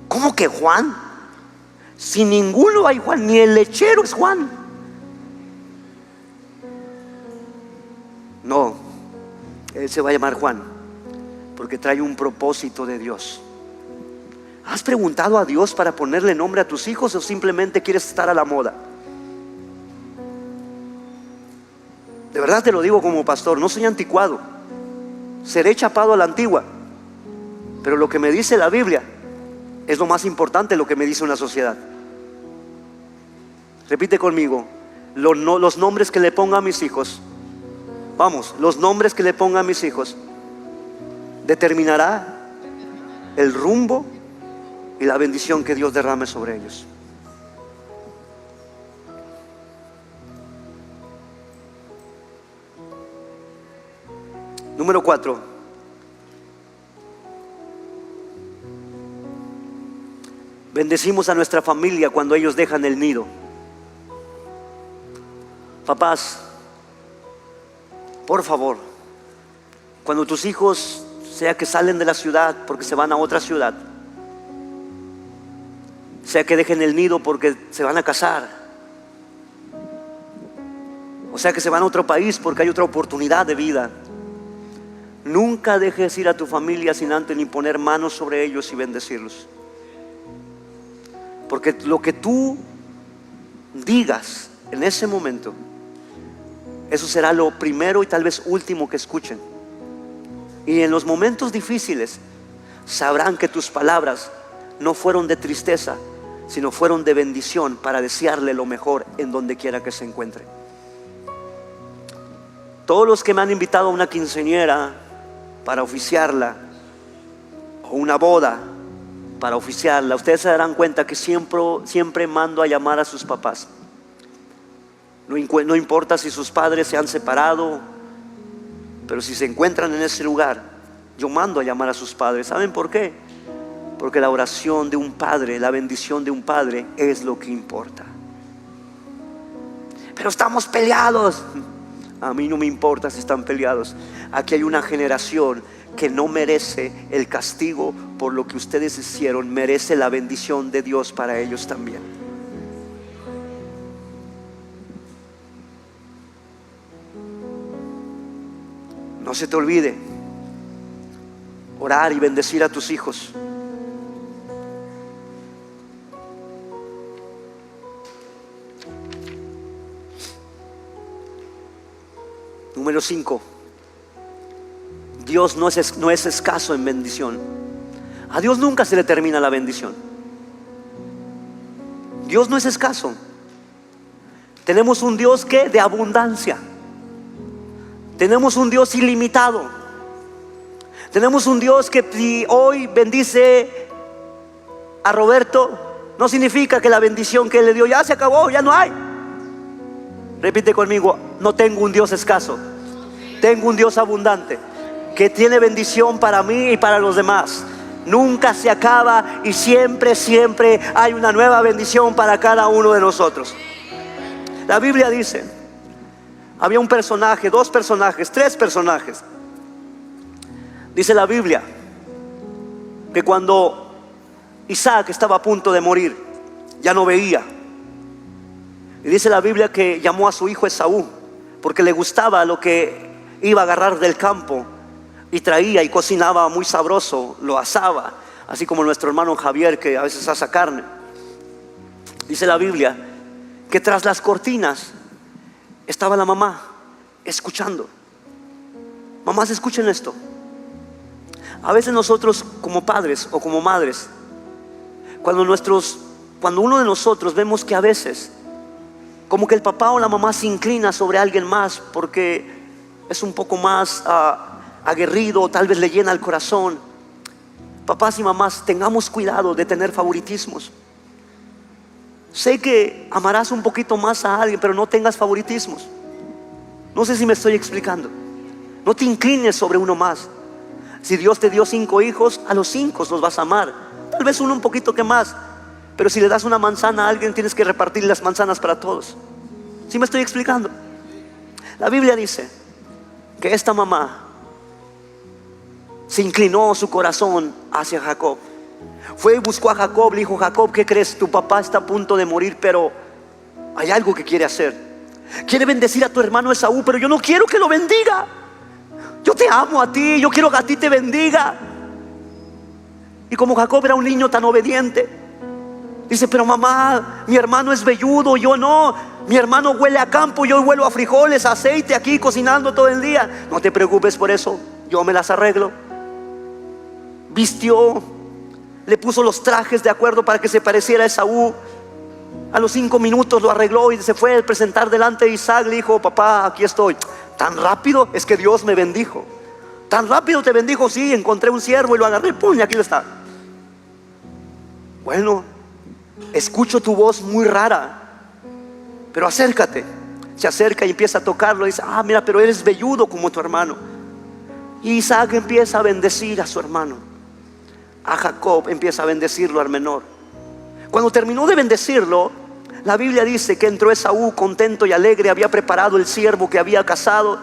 ¿Cómo que Juan? Si ninguno hay Juan, ni el lechero es Juan. No, él se va a llamar Juan porque trae un propósito de Dios. ¿Has preguntado a Dios para ponerle nombre a tus hijos o simplemente quieres estar a la moda? De verdad te lo digo como pastor, no soy anticuado, seré chapado a la antigua, pero lo que me dice la Biblia es lo más importante, lo que me dice una sociedad. Repite conmigo, los nombres que le ponga a mis hijos, vamos, los nombres que le ponga a mis hijos determinará el rumbo y la bendición que Dios derrame sobre ellos. Número 4. Bendecimos a nuestra familia cuando ellos dejan el nido. Papás, por favor, cuando tus hijos, sea que salen de la ciudad porque se van a otra ciudad, sea que dejen el nido porque se van a casar, o sea que se van a otro país porque hay otra oportunidad de vida, nunca dejes ir a tu familia sin antes ni poner manos sobre ellos y bendecirlos. Porque lo que tú digas en ese momento, eso será lo primero y tal vez último que escuchen. Y en los momentos difíciles sabrán que tus palabras no fueron de tristeza, sino fueron de bendición para desearle lo mejor en donde quiera que se encuentre. Todos los que me han invitado a una quinceañera para oficiarla, o una boda para oficiarla, ustedes se darán cuenta que siempre mando a llamar a sus papás. No importa si sus padres se han separado, pero si se encuentran en ese lugar, yo mando a llamar a sus padres. ¿Saben por qué? Porque la oración de un padre, la bendición de un padre es lo que importa. Pero estamos peleados. A mí no me importa si están peleados. Aquí hay una generación que no merece el castigo por lo que ustedes hicieron, merece la bendición de Dios para ellos también. No se te olvide orar y bendecir a tus hijos. Número 5. Dios no es escaso en bendición. A Dios nunca se le termina la bendición. Dios no es escaso. Tenemos un Dios que de abundancia. Tenemos un Dios ilimitado. Tenemos un Dios que si hoy bendice a Roberto, no significa que la bendición que Él le dio ya se acabó, ya no hay. Repite conmigo: no tengo un Dios escaso, tengo un Dios abundante que tiene bendición para mí y para los demás. Nunca se acaba y siempre hay una nueva bendición para cada uno de nosotros. La Biblia dice, había un personaje, 2 personajes, 3 personajes. Dice la Biblia que cuando Isaac estaba a punto de morir, ya no veía. Y dice la Biblia que llamó a su hijo Esaú porque le gustaba lo que iba a agarrar del campo, y traía y cocinaba muy sabroso, lo asaba, así como nuestro hermano Javier, que a veces asa carne. Dice la Biblia que tras las cortinas estaba la mamá escuchando. Mamás, escuchen esto. A veces nosotros como padres o como madres, cuando uno de nosotros vemos que a veces como que el papá o la mamá se inclina sobre alguien más porque es un poco más aguerrido, tal vez le llena el corazón. Papás y mamás, tengamos cuidado de tener favoritismos. Sé que amarás un poquito más a alguien, pero no tengas favoritismos. No sé si me estoy explicando. No te inclines sobre uno más. Si Dios te dio 5 hijos, a los 5 los vas a amar. Tal vez uno un poquito que más, pero si le das una manzana a alguien, tienes que repartir las manzanas para todos. ¿Sí me estoy explicando? La Biblia dice que esta mamá se inclinó su corazón hacia Jacob. Fue y buscó a Jacob, le dijo: Jacob, ¿qué crees? Tu papá está a punto de morir, pero hay algo que quiere hacer. Quiere bendecir a tu hermano Esaú, pero yo no quiero que lo bendiga. Yo te amo a ti, yo quiero que a ti te bendiga. Y como Jacob era un niño tan obediente, dice: pero mamá, mi hermano es velludo, yo no. Mi hermano huele a campo, yo huelo a frijoles, a aceite, aquí cocinando todo el día. No te preocupes por eso, yo me las arreglo. Vistió, le puso los trajes de acuerdo para que se pareciera a Esaú. A los 5 minutos lo arregló y se fue a presentar delante de Isaac. Le dijo: papá, aquí estoy. ¿Tan rápido? Es que Dios me bendijo. ¿Tan rápido te bendijo? Sí, encontré un siervo y lo agarré, ¡pum!, y aquí está. Bueno, escucho tu voz muy rara, pero acércate. Se acerca y empieza a tocarlo y dice: ah, mira, pero eres velludo como tu hermano. Y Isaac empieza a bendecir a su hermano. A Jacob empieza a bendecirlo al menor. Cuando terminó de bendecirlo, la Biblia dice que entró Esaú contento y alegre. Había preparado el ciervo que había cazado,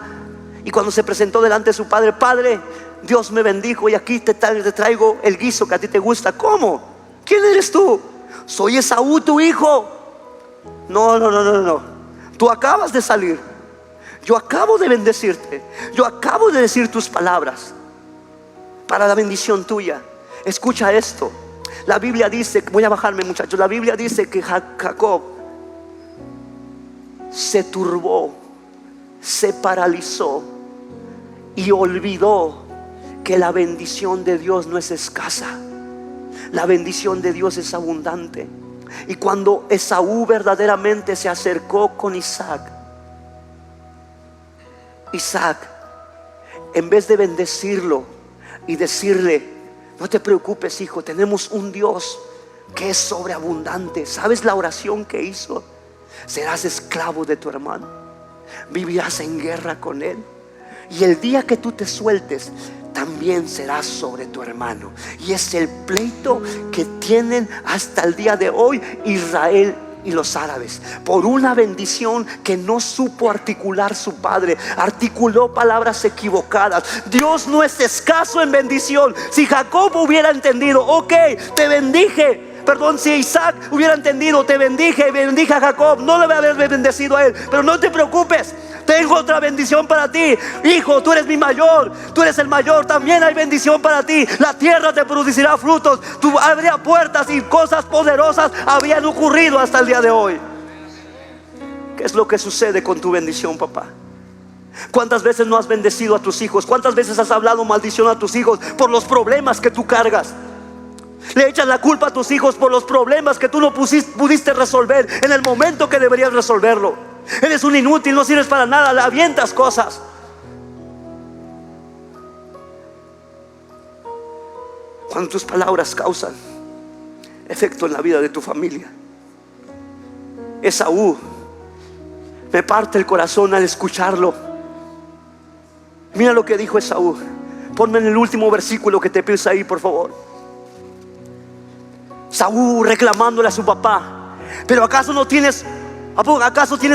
y cuando se presentó delante de su padre: padre, Dios me bendijo y aquí te traigo el guiso que a ti te gusta. ¿Cómo? ¿Quién eres tú? Soy Esaú, tu hijo. No. Tú acabas de salir. Yo acabo de bendecirte. Yo acabo de decir tus palabras para la bendición tuya. Escucha esto. La Biblia dice, voy a bajarme muchachos, la Biblia dice que Jacob se turbó, se paralizó y olvidó que la bendición de Dios no es escasa. La bendición de Dios es abundante. Y cuando Esaú verdaderamente se acercó con Isaac, en vez de bendecirlo y decirle: no te preocupes, hijo, tenemos un Dios que es sobreabundante. ¿Sabes la oración que hizo? Serás esclavo de tu hermano, vivirás en guerra con él, y el día que tú te sueltes, también serás sobre tu hermano. Y es el pleito que tienen hasta el día de hoy Israel y los árabes, por una bendición que no supo articular su padre. Articuló palabras equivocadas. Dios no es escaso en bendición. Si Jacob hubiera entendido: ok, te bendije. Perdón, si Isaac hubiera entendido: te bendije a Jacob, no le voy a haber bendecido a él, pero no te preocupes, tengo otra bendición para ti. Hijo, tú eres mi mayor, tú eres el mayor, también hay bendición para ti. La tierra te producirá frutos, tú abrirás puertas, y cosas poderosas habían ocurrido hasta el día de hoy. ¿Qué es lo que sucede con tu bendición, papá? ¿Cuántas veces no has bendecido a tus hijos? ¿Cuántas veces has hablado maldición a tus hijos por los problemas que tú cargas? Le echas la culpa a tus hijos por los problemas que tú no pudiste resolver en el momento que deberías resolverlo. Eres un inútil, no sirves para nada, le avientas cosas. Cuando tus palabras causan efecto en la vida de tu familia. Esaú, me parte el corazón al escucharlo. Mira lo que dijo Esaú. Ponme en el último versículo que te pides ahí, por favor. Saúl reclamándole a su papá: pero acaso tienes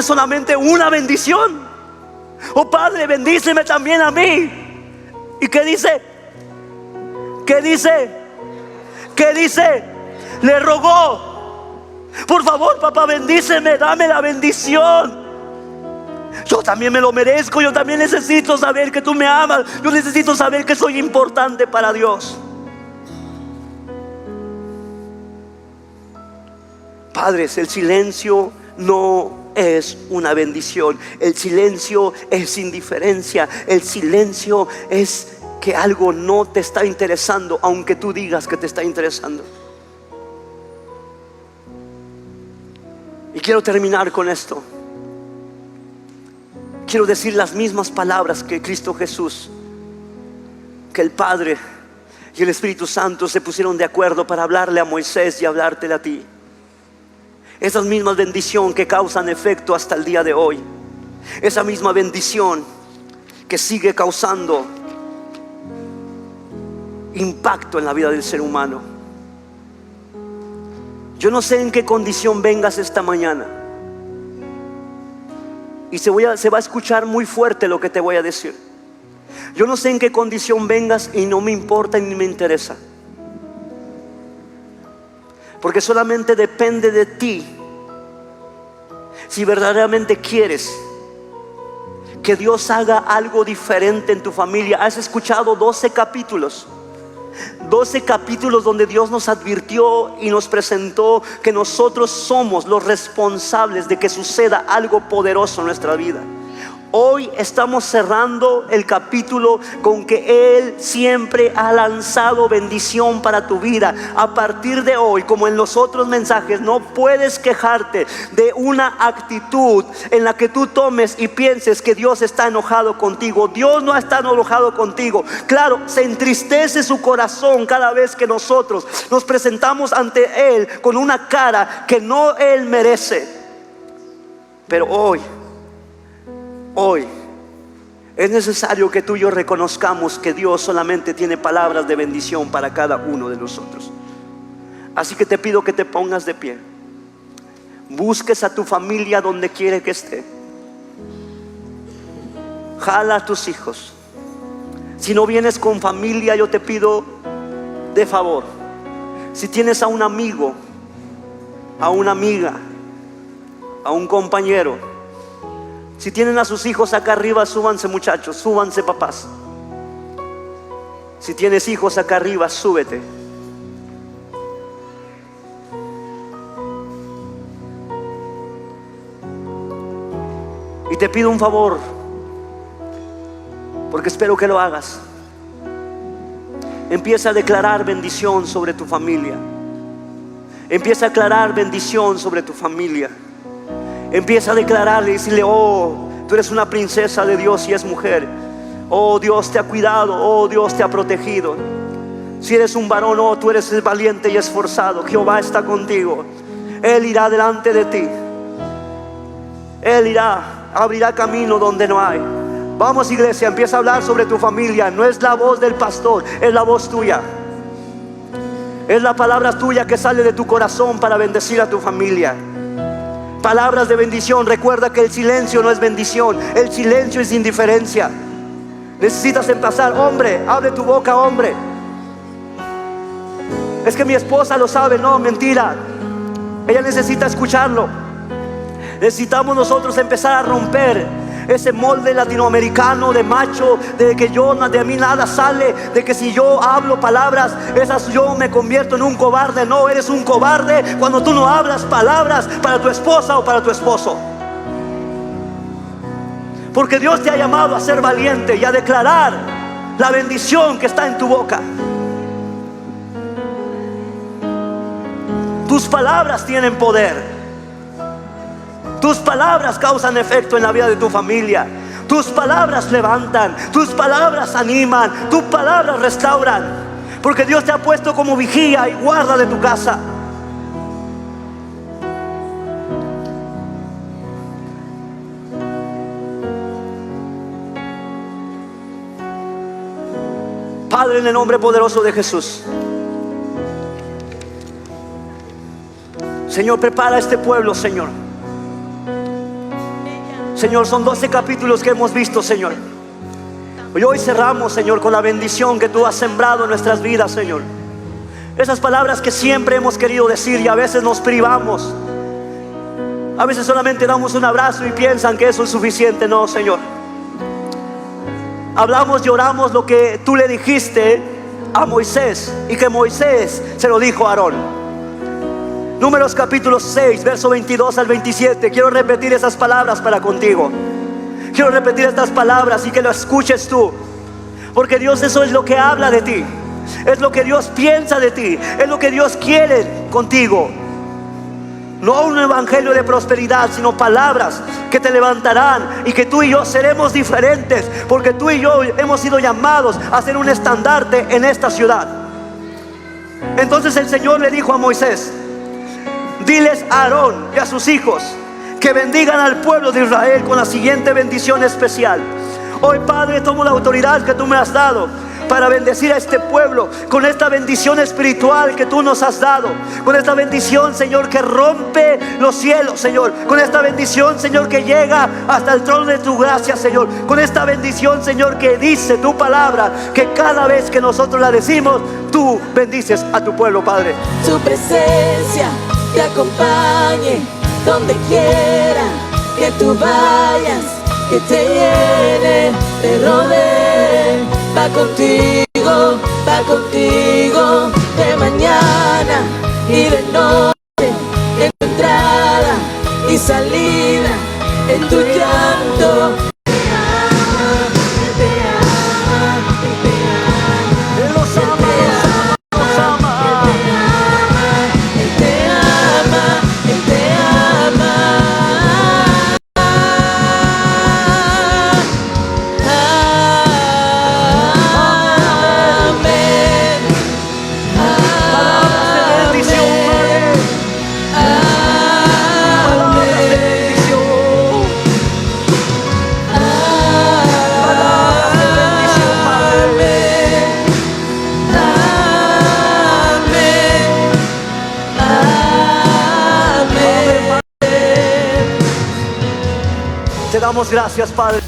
solamente una bendición? Oh padre, bendíceme también a mí. ¿Y qué dice? ¿Qué dice? ¿Qué dice? Le rogó: por favor, papá, bendíceme, dame la bendición. Yo también me lo merezco. Yo también necesito saber que tú me amas. Yo necesito saber que soy importante para Dios. Padres, el silencio no es una bendición. El silencio es indiferencia. El silencio es que algo no te está interesando, aunque tú digas que te está interesando. Y quiero terminar con esto. Quiero decir las mismas palabras que Cristo Jesús, que el Padre y el Espíritu Santo se pusieron de acuerdo para hablarle a Moisés y hablártela a ti. Esas mismas bendiciones que causan efecto hasta el día de hoy. Esa misma bendición que sigue causando impacto en la vida del ser humano. Yo no sé en qué condición vengas esta mañana, y se va a escuchar muy fuerte lo que te voy a decir. Yo no sé en qué condición vengas, y no me importa ni me interesa, porque solamente depende de ti si verdaderamente quieres que Dios haga algo diferente en tu familia. Has escuchado 12 capítulos donde Dios nos advirtió y nos presentó que nosotros somos los responsables de que suceda algo poderoso en nuestra vida. Hoy estamos cerrando el capítulo con que Él siempre ha lanzado bendición para tu vida. A partir de hoy, como en los otros mensajes, no puedes quejarte de una actitud en la que tú tomes y pienses que Dios está enojado contigo. Dios no está enojado contigo. Claro, se entristece su corazón cada vez que nosotros nos presentamos ante Él con una cara que no Él merece. Pero hoy es necesario que tú y yo reconozcamos que Dios solamente tiene palabras de bendición para cada uno de nosotros. Así que te pido que te pongas de pie. Busques a tu familia donde quiere que esté. Jala a tus hijos. Si no vienes con familia, yo te pido de favor, si tienes a un amigo, a una amiga, a un compañero, si tienen a sus hijos acá arriba, súbanse muchachos, súbanse papás. Si tienes hijos acá arriba, súbete. Y te pido un favor, porque espero que lo hagas. Empieza a declarar bendición sobre tu familia. Empieza a declarar bendición sobre tu familia. Empieza a declararle y decirle: oh, tú eres una princesa de Dios y es mujer. Oh, Dios te ha cuidado. Oh, Dios te ha protegido. Si eres un varón, oh, tú eres valiente y esforzado. Jehová está contigo. Él irá delante de ti. Él irá, abrirá camino donde no hay. Vamos, iglesia, empieza a hablar sobre tu familia. No es la voz del pastor, es la voz tuya. Es la palabra tuya que sale de tu corazón para bendecir a tu familia. Palabras de bendición. Recuerda que el silencio no es bendición, el silencio es indiferencia. Necesitas empezar. Hombre, abre tu boca, hombre. Es que mi esposa lo sabe. No, mentira. Ella necesita escucharlo. Necesitamos nosotros empezar a romper ese molde latinoamericano de macho, de que de mí nada sale, de que si yo hablo palabras, yo me convierto en un cobarde. No, eres un cobarde cuando tú no hablas palabras para tu esposa o para tu esposo. Porque Dios te ha llamado a ser valiente y a declarar la bendición que está en tu boca. Tus palabras tienen poder. Tus palabras causan efecto en la vida de tu familia. Tus palabras levantan, tus palabras animan, tus palabras restauran. Porque Dios te ha puesto como vigía y guarda de tu casa. Padre, en el nombre poderoso de Jesús, Señor, prepara a este pueblo, Señor. Señor, son 12 capítulos que hemos visto, Señor. Y hoy cerramos, Señor, con la bendición que tú has sembrado en nuestras vidas, Señor. Esas palabras que siempre hemos querido decir y a veces nos privamos. A veces solamente damos un abrazo y piensan que eso es suficiente. No, Señor. Hablamos y oramos lo que tú le dijiste a Moisés y que Moisés se lo dijo a Aarón. Números capítulo 6, verso 22 al 27. Quiero repetir esas palabras para contigo. Quiero repetir estas palabras y que lo escuches tú. Porque Dios, eso es lo que habla de ti. Es lo que Dios piensa de ti. Es lo que Dios quiere contigo. No un evangelio de prosperidad, sino palabras que te levantarán y que tú y yo seremos diferentes. Porque tú y yo hemos sido llamados a ser un estandarte en esta ciudad. Entonces el Señor le dijo a Moisés: diles a Aarón y a sus hijos que bendigan al pueblo de Israel con la siguiente bendición especial. Hoy, Padre, tomo la autoridad que tú me has dado para bendecir a este pueblo con esta bendición espiritual que tú nos has dado. Con esta bendición, Señor, que rompe los cielos, Señor. Con esta bendición, Señor, que llega hasta el trono de tu gracia, Señor. Con esta bendición, Señor, que dice tu palabra, que cada vez que nosotros la decimos, tú bendices a tu pueblo, Padre. Tu presencia te acompañe donde quiera que tú vayas, que te llene, te rodee. Va contigo de mañana y de noche, en tu entrada y salida, en tu llanto. Te damos gracias, Padre.